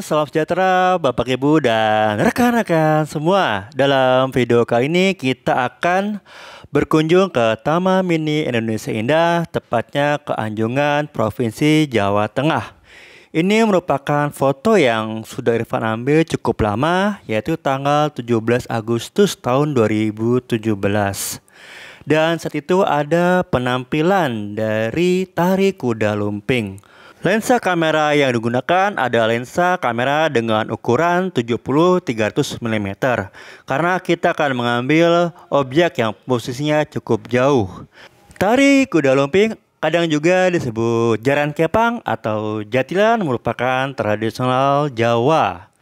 salam sejahtera Bapak Ibu dan rekan-rekan semua. Dalam video kali ini kita akan berkunjung ke Taman Mini Indonesia Indah, tepatnya ke Anjungan, Provinsi Jawa Tengah. Ini merupakan foto yang sudah Irfan ambil cukup lama, yaitu tanggal 17 Agustus tahun 2017. Dan saat itu ada penampilan dari tari kuda lumping. Lensa kamera yang digunakan adalah lensa kamera dengan ukuran 70-300 mm karena kita akan mengambil objek yang posisinya cukup jauh. Tari kuda lumping kadang juga disebut jaran kepang atau jatilan, merupakan tradisional Jawa.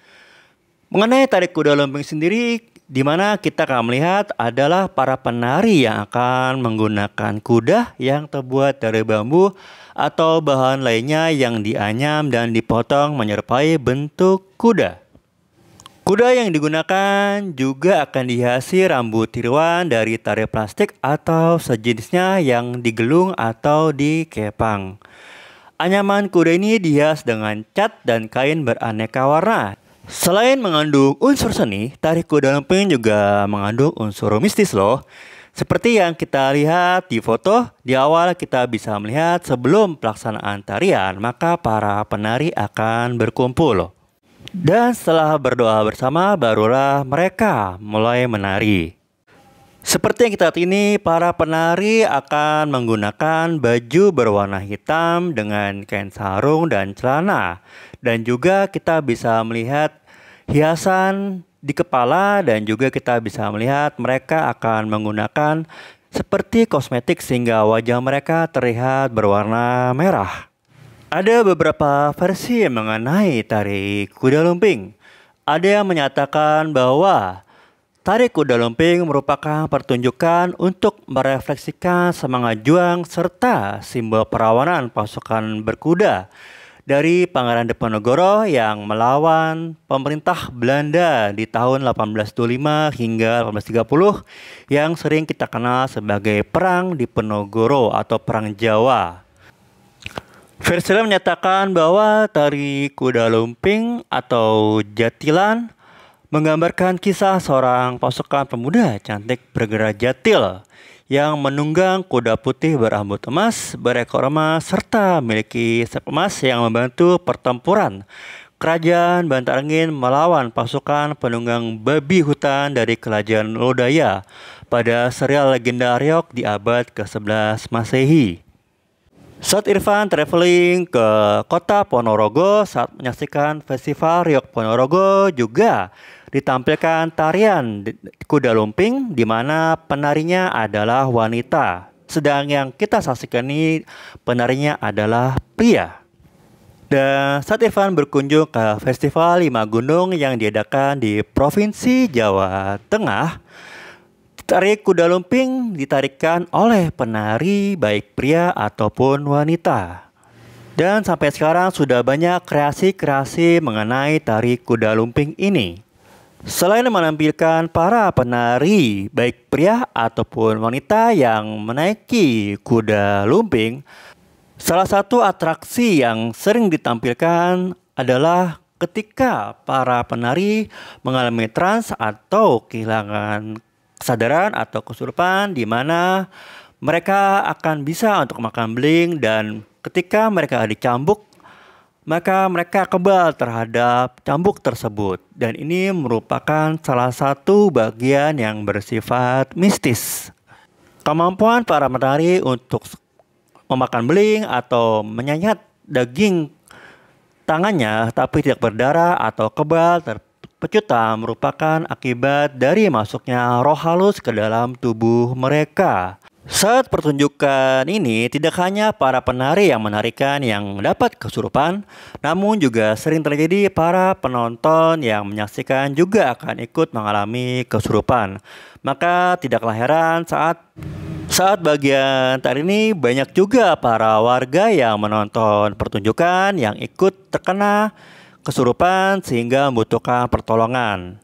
Mengenai tari kuda lumping sendiri, di mana kita akan melihat adalah para penari yang akan menggunakan kuda yang terbuat dari bambu atau bahan lainnya yang dianyam dan dipotong menyerupai bentuk kuda. Kuda yang digunakan juga akan dihiasi rambut tiruan dari tali plastik atau sejenisnya yang digelung atau dikepang. Anyaman kuda ini dihias dengan cat dan kain beraneka warna. Selain mengandung unsur seni, tari kuda lumping juga mengandung unsur mistis loh. Seperti yang kita lihat di foto, di awal kita bisa melihat sebelum pelaksanaan tarian, maka para penari akan berkumpul. Dan setelah berdoa bersama, barulah mereka mulai menari. Seperti yang kita lihat ini, para penari akan menggunakan baju berwarna hitam dengan kain sarung dan celana. Dan juga kita bisa melihat hiasan di kepala, dan juga kita bisa melihat mereka akan menggunakan seperti kosmetik sehingga wajah mereka terlihat berwarna merah. Ada beberapa versi mengenai tari kuda lumping. Ada yang menyatakan bahwa tari kuda lumping merupakan pertunjukan untuk merefleksikan semangat juang serta simbol perlawanan pasukan berkuda dari Pangeran Diponegoro yang melawan pemerintah Belanda di tahun 1825 hingga 1830 yang sering kita kenal sebagai Perang Diponegoro atau Perang Jawa. Versi lain menyatakan bahwa tari kuda lumping atau jatilan menggambarkan kisah seorang pasukan pemuda cantik bergerak jatil yang menunggang kuda putih berambut emas, berekor emas, serta memiliki sayap emas yang membantu pertempuran Kerajaan Bantar Angin melawan pasukan penunggang babi hutan dari Kerajaan Lodaya pada serial legenda Riok di abad ke-11 Masehi. Saat Irfan traveling ke kota Ponorogo saat menyaksikan festival Riok Ponorogo, juga ditampilkan tarian kuda lumping di mana penarinya adalah wanita. Sedang yang kita saksikan ini penarinya adalah pria. Dan saat Irfan berkunjung ke Festival 5 Gunung yang diadakan di Provinsi Jawa Tengah, tari kuda lumping ditarikan oleh penari baik pria ataupun wanita. Dan sampai sekarang sudah banyak kreasi-kreasi mengenai tari kuda lumping ini. Selain menampilkan para penari baik pria ataupun wanita yang menaiki kuda lumping, salah satu atraksi yang sering ditampilkan adalah ketika para penari mengalami trans atau kehilangan kesadaran atau kesurupan, di mana mereka akan bisa untuk makan beling, dan ketika mereka dicambuk maka mereka kebal terhadap cambuk tersebut. Dan ini merupakan salah satu bagian yang bersifat mistis. Kemampuan para penari untuk memakan beling atau menyayat daging tangannya tapi tidak berdarah atau kebal terpecutan merupakan akibat dari masuknya roh halus ke dalam tubuh mereka. Saat pertunjukan ini, tidak hanya para penari yang menarikan yang dapat kesurupan, namun juga sering terjadi para penonton yang menyaksikan juga akan ikut mengalami kesurupan. Maka tidaklah heran saat bagian tari ini banyak juga para warga yang menonton pertunjukan yang ikut terkena kesurupan sehingga membutuhkan pertolongan.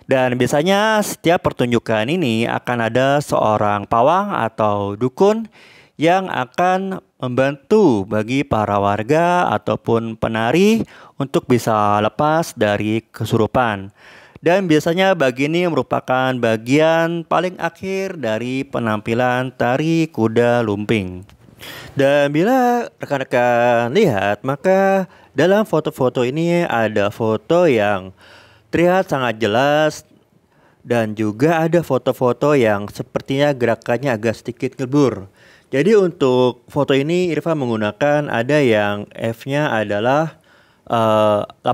Dan biasanya setiap pertunjukan ini akan ada seorang pawang atau dukun yang akan membantu bagi para warga ataupun penari untuk bisa lepas dari kesurupan. Dan biasanya bagi ini merupakan bagian paling akhir dari penampilan tari kuda lumping. Dan bila rekan-rekan lihat, maka dalam foto-foto ini ada foto yang terlihat sangat jelas dan juga ada foto-foto yang sepertinya gerakannya agak sedikit ngeblur. Jadi untuk foto ini Irfan menggunakan ada yang F-nya adalah 18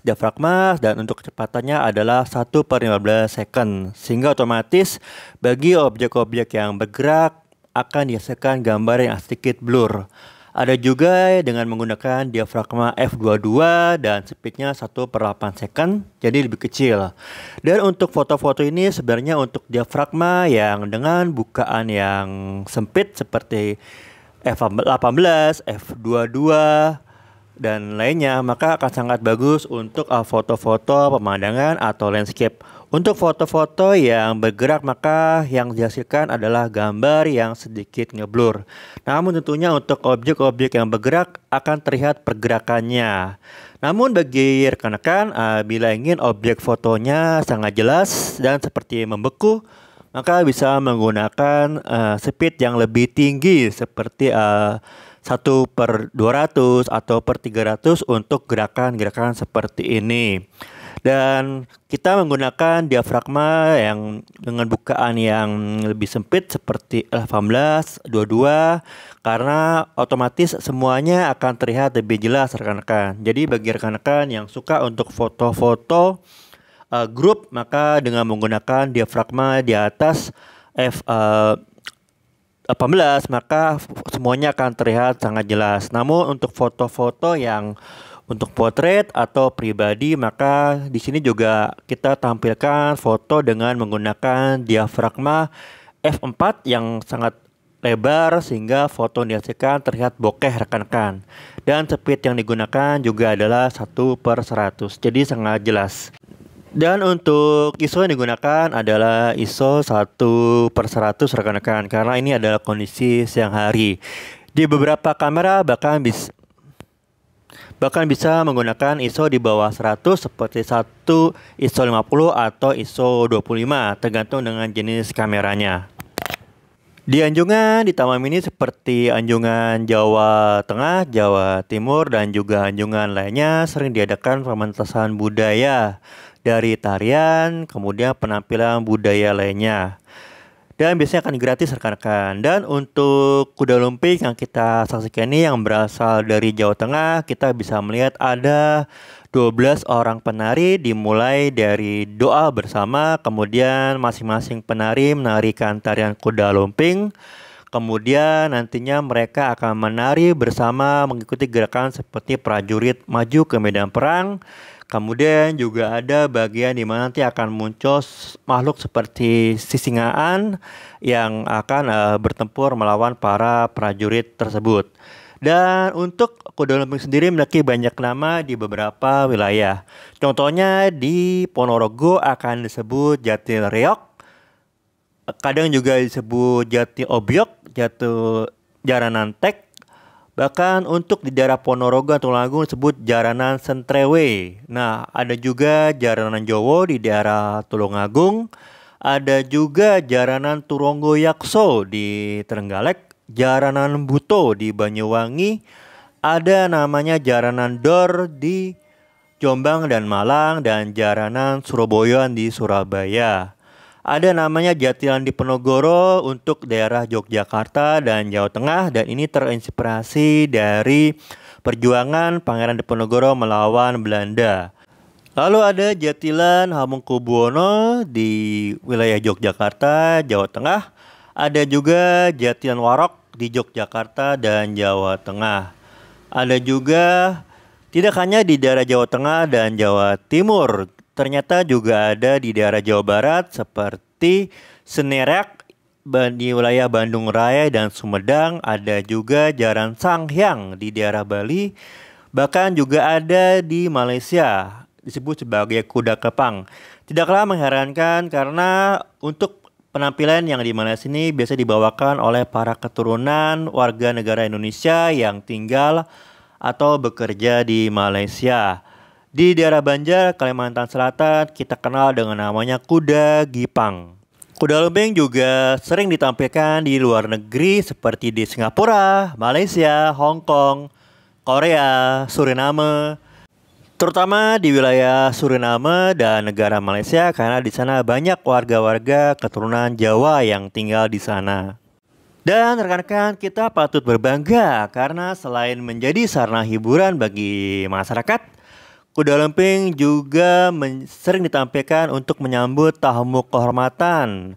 diafragma dan untuk kecepatannya adalah 1/15 second. Sehingga otomatis bagi objek-objek yang bergerak akan dihasilkan gambar yang sedikit blur. Ada juga dengan menggunakan diafragma f22 dan speednya 1/8 second, jadi lebih kecil. Dan untuk foto-foto ini sebenarnya untuk diafragma yang dengan bukaan yang sempit seperti f18, f22 dan lainnya, maka akan sangat bagus untuk foto-foto pemandangan atau landscape. Untuk foto-foto yang bergerak maka yang dihasilkan adalah gambar yang sedikit ngeblur. Namun tentunya untuk objek-objek yang bergerak akan terlihat pergerakannya. Namun bagi rekan-rekan bila ingin objek fotonya sangat jelas dan seperti membeku, maka bisa menggunakan speed yang lebih tinggi seperti 1/200 atau 1/300 untuk gerakan-gerakan seperti ini. Dan kita menggunakan diafragma yang dengan bukaan yang lebih sempit seperti 18, 22 karena otomatis semuanya akan terlihat lebih jelas rekan-rekan. Jadi bagi rekan-rekan yang suka untuk foto-foto grup maka dengan menggunakan diafragma di atas f 18 maka semuanya akan terlihat sangat jelas. Namun untuk foto-foto yang untuk potret atau pribadi maka di sini juga kita tampilkan foto dengan menggunakan diafragma f4 yang sangat lebar sehingga foto yang dihasilkan terlihat bokeh rekan-rekan. Dan speed yang digunakan juga adalah 1/100. Jadi sangat jelas. Dan untuk ISO yang digunakan adalah ISO 1/100 rekan-rekan karena ini adalah kondisi siang hari. Di beberapa kamera bahkan bisa menggunakan ISO di bawah 100 seperti ISO 50 atau ISO 25 tergantung dengan jenis kameranya. Di anjungan di Taman Mini seperti anjungan Jawa Tengah, Jawa Timur dan juga anjungan lainnya sering diadakan pementasan budaya dari tarian, kemudian penampilan budaya lainnya. Dan biasanya akan gratis rekan-rekan. Dan untuk kuda lumping yang kita saksikan ini yang berasal dari Jawa Tengah, kita bisa melihat ada 12 orang penari dimulai dari doa bersama, kemudian masing-masing penari menarikan tarian kuda lumping. Kemudian nantinya mereka akan menari bersama mengikuti gerakan seperti prajurit maju ke medan perang. Kemudian juga ada bagian di mana nanti akan muncul makhluk seperti sisingaan yang akan bertempur melawan para prajurit tersebut. Dan untuk kuda lumping sendiri memiliki banyak nama di beberapa wilayah. Contohnya di Ponorogo akan disebut Jati Reok, kadang juga disebut Jati Obyok, Jaranan Tek. Bahkan untuk di daerah Ponorogo atau Tulungagung disebut Jaranan Sentrewe. Nah, ada juga Jaranan Jowo di daerah Tulungagung. Ada juga Jaranan Turonggo Yakso di Trenggalek, Jaranan Buto di Banyuwangi. Ada namanya Jaranan Dor di Jombang dan Malang dan Jaranan Surabaya di Surabaya. Ada namanya Jatilan di Penogoro untuk daerah Yogyakarta dan Jawa Tengah dan ini terinspirasi dari perjuangan Pangeran Diponegoro melawan Belanda. Lalu ada Jatilan Hamengkubuwono di wilayah Yogyakarta, Jawa Tengah. Ada juga Jatilan Warok di Yogyakarta dan Jawa Tengah. Ada juga tidak hanya di daerah Jawa Tengah dan Jawa Timur, ternyata juga ada di daerah Jawa Barat seperti Senerak di wilayah Bandung Raya dan Sumedang. Ada juga Jaran Sanghyang di daerah Bali. Bahkan juga ada di Malaysia disebut sebagai kuda kepang. Tidaklah mengherankan karena untuk Penampilan yang di Malaysia ini biasa dibawakan oleh para keturunan warga negara Indonesia yang tinggal atau bekerja di Malaysia. Di daerah Banjar, Kalimantan Selatan, kita kenal dengan namanya kuda gipang. Kuda lumping juga sering ditampilkan di luar negeri seperti di Singapura, Malaysia, Hong Kong, Korea, Suriname, terutama di wilayah Suriname dan negara Malaysia karena di sana banyak warga-warga keturunan Jawa yang tinggal di sana. Dan rekan-rekan, kita patut berbangga karena selain menjadi sarana hiburan bagi masyarakat, kuda lumping juga sering ditampilkan untuk menyambut tamu kehormatan.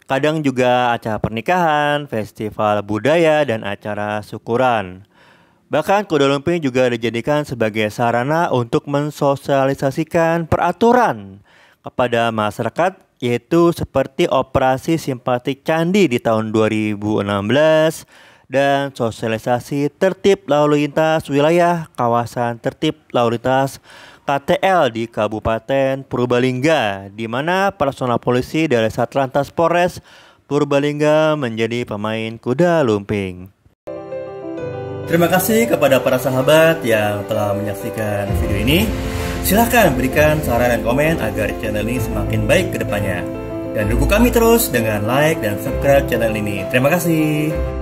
Kadang juga acara pernikahan, festival budaya, dan acara syukuran. Bahkan kuda lumping juga dijadikan sebagai sarana untuk mensosialisasikan peraturan kepada masyarakat, yaitu seperti operasi simpatik candi di tahun 2016 dan sosialisasi tertib lalu lintas wilayah kawasan tertib lalu lintas KTL di Kabupaten Purbalingga, di mana personal polisi dari Satlantas Polres Purbalingga menjadi pemain kuda lumping. Terima kasih kepada para sahabat yang telah menyaksikan video ini. Silahkan berikan saran dan komen agar channel ini semakin baik ke depannya. Dan dukung kami terus dengan like dan subscribe channel ini. Terima kasih.